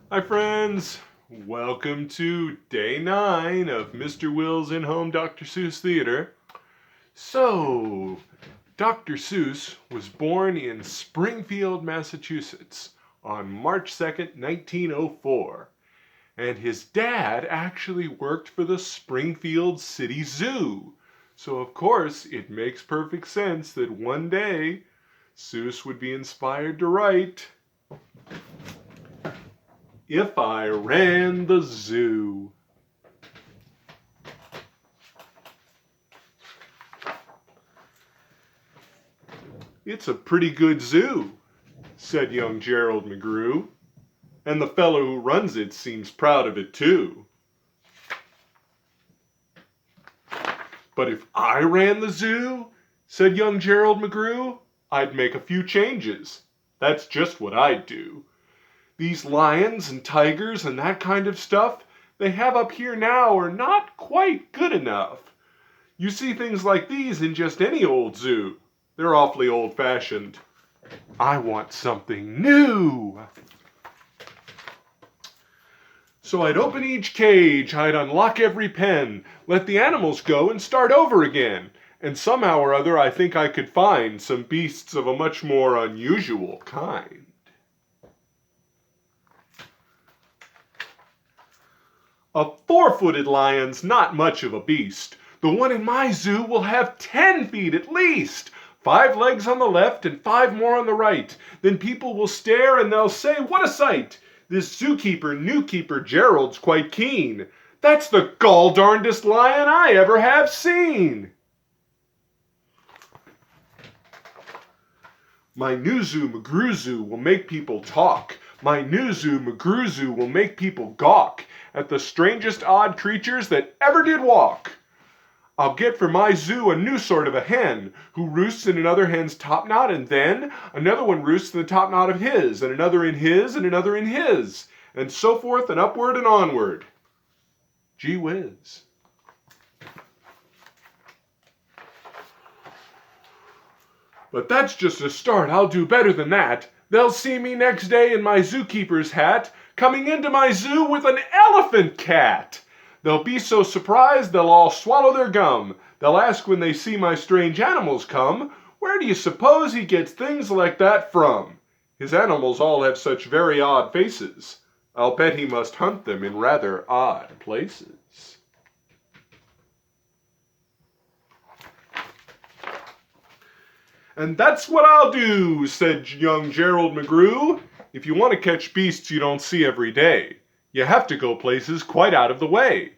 Hi friends, welcome to day 9 of Mr. Will's In-Home Dr. Seuss Theater. So, Dr. Seuss was born in Springfield, Massachusetts on March 2nd, 1904. And his dad actually worked for the Springfield City Zoo. So of course, it makes perfect sense that one day Seuss would be inspired to write, "If I ran the zoo." "It's a pretty good zoo," said young Gerald McGrew, "and the fellow who runs it seems proud of it too." "But if I ran the zoo," said young Gerald McGrew, "I'd make a few changes. That's just what I'd do. These lions and tigers and that kind of stuff they have up here now are not quite good enough. You see things like these in just any old zoo. They're awfully old-fashioned. I want something new." "So I'd open each cage, I'd unlock every pen, let the animals go and start over again. And somehow or other I think I could find some beasts of a much more unusual kind." "A 4-footed lion's not much of a beast. The one in my zoo will have 10 feet at least. 5 legs on the left and 5 more on the right. Then people will stare and they'll say, 'What a sight! This zookeeper, newkeeper Gerald's quite keen. That's the gall-darndest lion I ever have seen.' My new zoo, McGrew Zoo, will make people talk. My new zoo, McGrew Zoo, will make people gawk at the strangest odd creatures that ever did walk. I'll get for my zoo a new sort of a hen, who roosts in another hen's topknot, and then another one roosts in the topknot of his, and another in his, and another in his, and so forth and upward and onward. Gee whiz." "But that's just a start. I'll do better than that. They'll see me next day in my zookeeper's hat, coming into my zoo with an elephant cat. They'll be so surprised they'll all swallow their gum. They'll ask when they see my strange animals come, 'Where do you suppose he gets things like that from? His animals all have such very odd faces. I'll bet he must hunt them in rather odd places.'" "And that's what I'll do," said young Gerald McGrew. "If you want to catch beasts you don't see every day, you have to go places quite out of the way.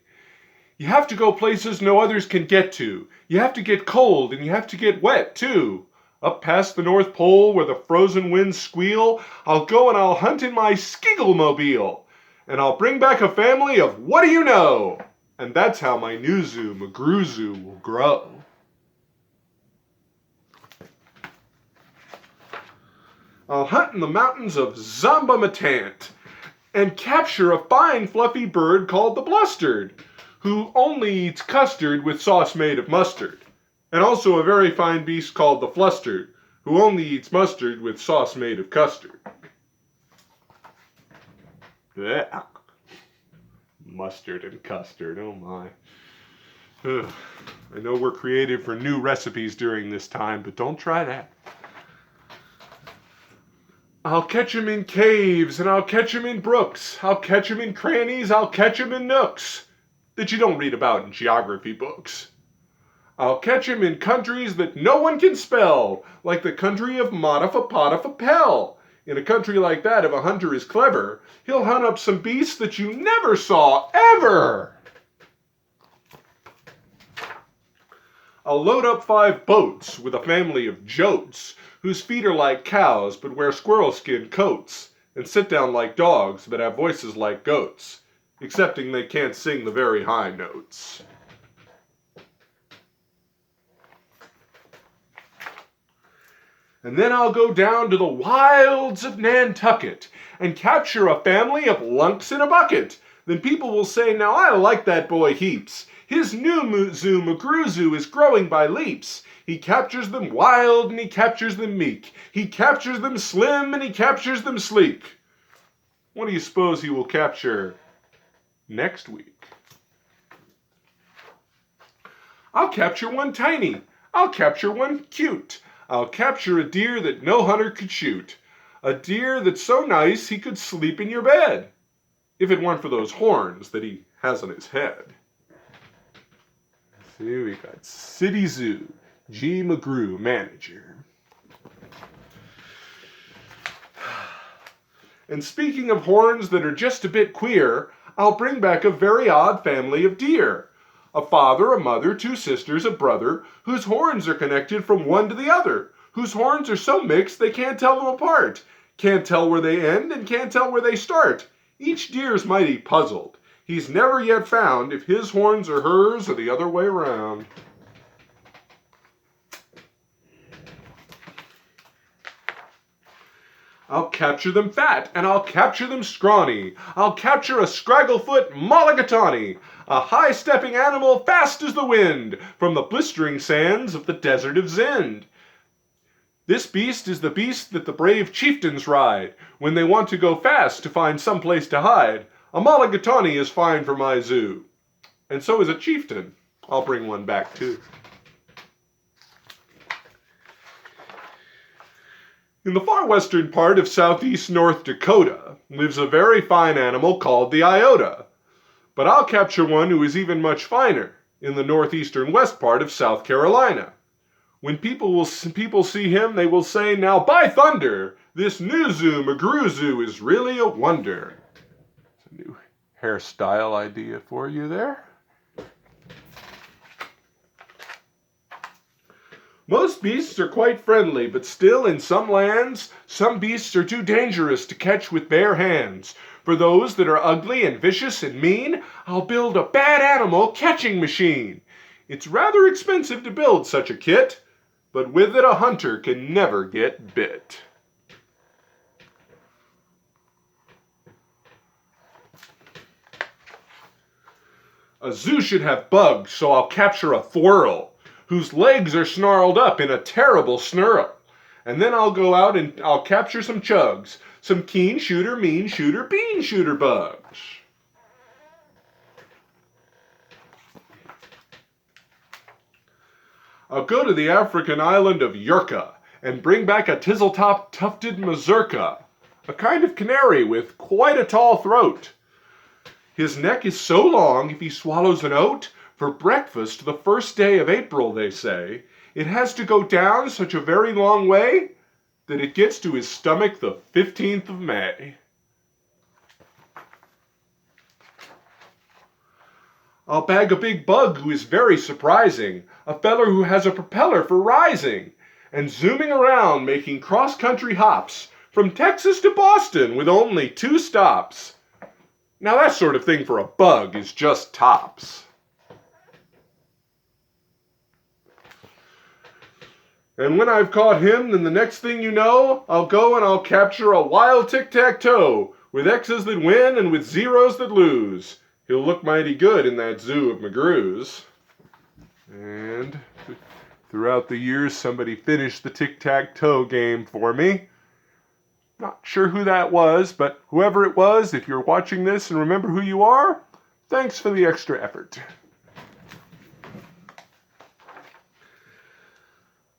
You have to go places no others can get to. You have to get cold and you have to get wet too. Up past the North Pole where the frozen winds squeal, I'll go and I'll hunt in my Skiggle-mobile. And I'll bring back a family of what do you know? And that's how my new zoo, McGrew Zoo, will grow." "I'll hunt in the mountains of Zomba-Matant and capture a fine fluffy bird called the Blustard, who only eats custard with sauce made of mustard, and also a very fine beast called the Flustard, who only eats mustard with sauce made of custard." Blech. Mustard and custard, oh my. Ugh. I know we're creative for new recipes during this time, but don't try that. "I'll catch 'em in caves, and I'll catch 'em in brooks. I'll catch 'em in crannies, I'll catch 'em in nooks that you don't read about in geography books. I'll catch 'em in countries that no one can spell, like the country of Monofa-Potofa-Pell. In a country like that, if a hunter is clever, he'll hunt up some beasts that you never saw, ever. I'll load up 5 boats with a family of jotes, whose feet are like cows but wear squirrel-skin coats, and sit down like dogs but have voices like goats, excepting they can't sing the very high notes. And then I'll go down to the wilds of Nantucket and capture a family of lunks in a bucket. Then people will say, 'Now I like that boy heaps. His new zoo, McGrew Zoo, is growing by leaps. He captures them wild and he captures them meek. He captures them slim and he captures them sleek.' What do you suppose he will capture next week? I'll capture one tiny. I'll capture one cute. I'll capture a deer that no hunter could shoot. A deer that's so nice he could sleep in your bed, if it weren't for those horns that he has on his head. See, we got City Zoo, G. McGrew, manager. And speaking of horns that are just a bit queer, I'll bring back a very odd family of deer. A father, a mother, two sisters, a brother, whose horns are connected from one to the other, whose horns are so mixed they can't tell them apart, can't tell where they end and can't tell where they start. Each deer's mighty puzzled. He's never yet found if his horns are hers or the other way around. I'll capture them fat, and I'll capture them scrawny. I'll capture a scragglefoot mulligatawny, a high-stepping animal fast as the wind, from the blistering sands of the desert of Zend. This beast is the beast that the brave chieftains ride, when they want to go fast to find some place to hide. A mulligatawny is fine for my zoo. And so is a chieftain. I'll bring one back too. In the far western part of southeast North Dakota lives a very fine animal called the iota. But I'll capture one who is even much finer in the northeastern west part of South Carolina. When people see him, they will say, "Now by thunder, this new zoo, McGrew Zoo, is really a wonder." It's a new hairstyle idea for you there. Most beasts are quite friendly, but still in some lands, some beasts are too dangerous to catch with bare hands. For those that are ugly and vicious and mean, I'll build a bad animal catching machine. It's rather expensive to build such a kit, but with it a hunter can never get bit. A zoo should have bugs, so I'll capture a thwirl, whose legs are snarled up in a terrible snarl. And then I'll go out and I'll capture some chugs, some keen shooter, mean shooter, bean shooter bugs. I'll go to the African island of Yurka and bring back a tizzle-top tufted mazurka, a kind of canary with quite a tall throat. His neck is so long if he swallows an oat, for breakfast the first day of April, they say, it has to go down such a very long way that it gets to his stomach the 15th of May. I'll bag a big bug who is very surprising, a feller who has a propeller for rising, and zooming around making cross-country hops from Texas to Boston with only 2 stops. Now that sort of thing for a bug is just tops. And when I've caught him, then the next thing you know, I'll go and I'll capture a wild tic-tac-toe with X's that win and with zeros that lose. He'll look mighty good in that zoo of McGrew's. And throughout the years, somebody finished the tic-tac-toe game for me. Not sure who that was, but whoever it was, if you're watching this and remember who you are, thanks for the extra effort.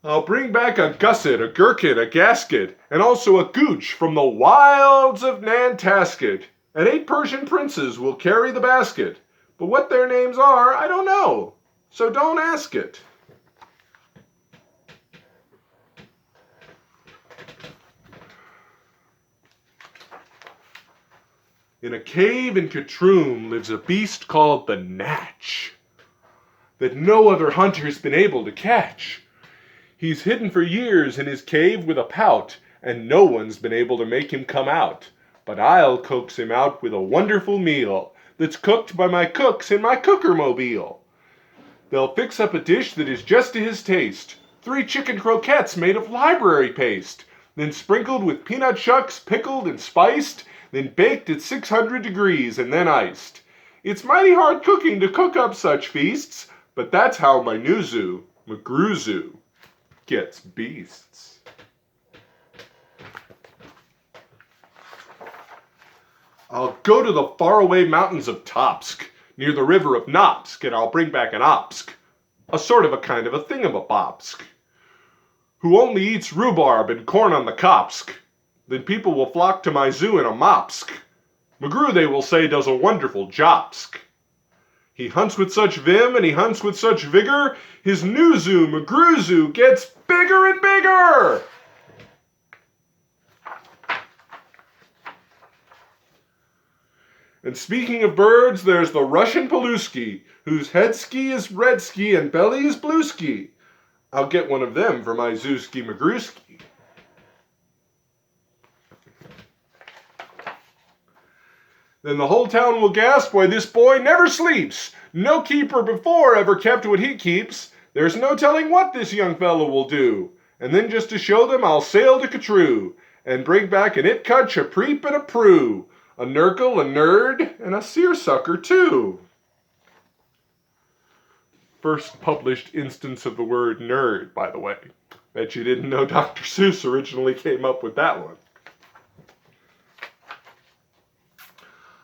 I'll bring back a gusset, a gherkin, a gasket, and also a gooch from the wilds of Nantasket. And 8 Persian princes will carry the basket. But what their names are, I don't know, so don't ask it. In a cave in Catroom lives a beast called the Natch, that no other hunter's been able to catch. He's hidden for years in his cave with a pout, and no one's been able to make him come out. But I'll coax him out with a wonderful meal that's cooked by my cooks in my cooker-mobile. They'll fix up a dish that is just to his taste, 3 chicken croquettes made of library paste, then sprinkled with peanut shucks, pickled and spiced, then baked at 600 degrees and then iced. It's mighty hard cooking to cook up such feasts, but that's how my new zoo, McGrew Zoo, gets beasts. I'll go to the faraway mountains of Topsk, near the river of Nopsk, and I'll bring back an Opsk, a sort of a kind of a thingamabobsk, who only eats rhubarb and corn on the Kopsk. Then people will flock to my zoo in a Mopsk. McGrew, they will say, does a wonderful Jopsk. He hunts with such vim and he hunts with such vigor, his new zoo, McGrew Zoo, gets bigger and bigger! And speaking of birds, there's the Russian Paluski, whose head ski is red ski and belly is blue ski. I'll get one of them for my Zooski McGrewski. Then the whole town will gasp, why this boy never sleeps. No keeper before ever kept what he keeps. There's no telling what this young fellow will do. And then just to show them, I'll sail to Catrue and bring back an Itkut, a Preep, and a Prue, a Nurgle, a Nerd, and a Seersucker too. First published instance of the word nerd, by the way. Bet you didn't know Dr. Seuss originally came up with that one.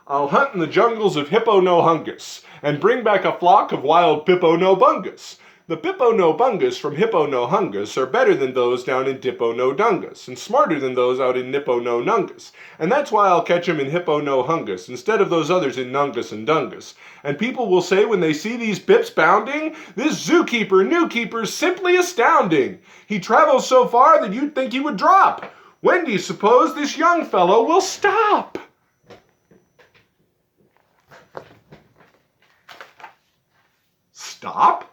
I'll hunt in the jungles of Hippo-no-Hungus and bring back a flock of wild Pippo-no-bungus. The Pippo-no-bungus from Hippo-no-Hungus are better than those down in Dippo-no-dungus and smarter than those out in Nippo-no-nungus. And that's why I'll catch 'em in Hippo-no-Hungus instead of those others in Nungus and Dungus. And people will say when they see these pips bounding, this zookeeper, new keeper's simply astounding. He travels so far that you'd think he would drop. When do you suppose this young fellow will stop? Stop?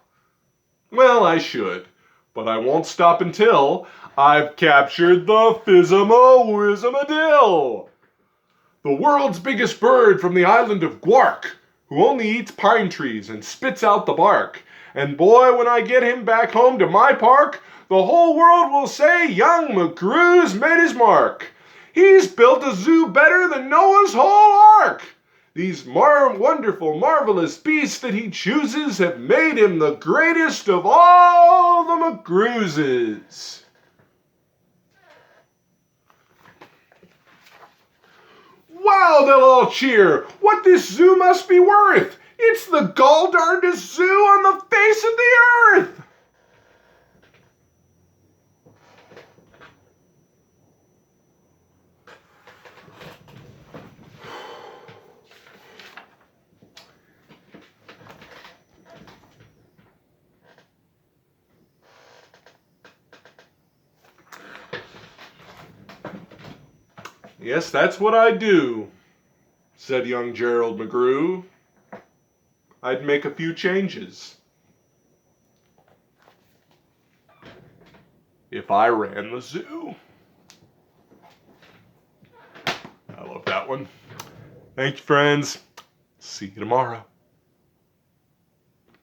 Well, I should, but I won't stop until I've captured the Phizimo-Wizamadil, the world's biggest bird from the island of Gwark, who only eats pine trees and spits out the bark. And boy, when I get him back home to my park, the whole world will say young McGrew's made his mark. He's built a zoo better than Noah's whole ark. These wonderful, marvelous beasts that he chooses have made him the greatest of all the McGrewses. Wow, they'll all cheer. What this zoo must be worth. It's the gall-darndest zoo on the face of the earth. Yes, that's what I do, said young Gerald McGrew. I'd make a few changes if I ran the zoo. I love that one. Thank you, friends. See you tomorrow.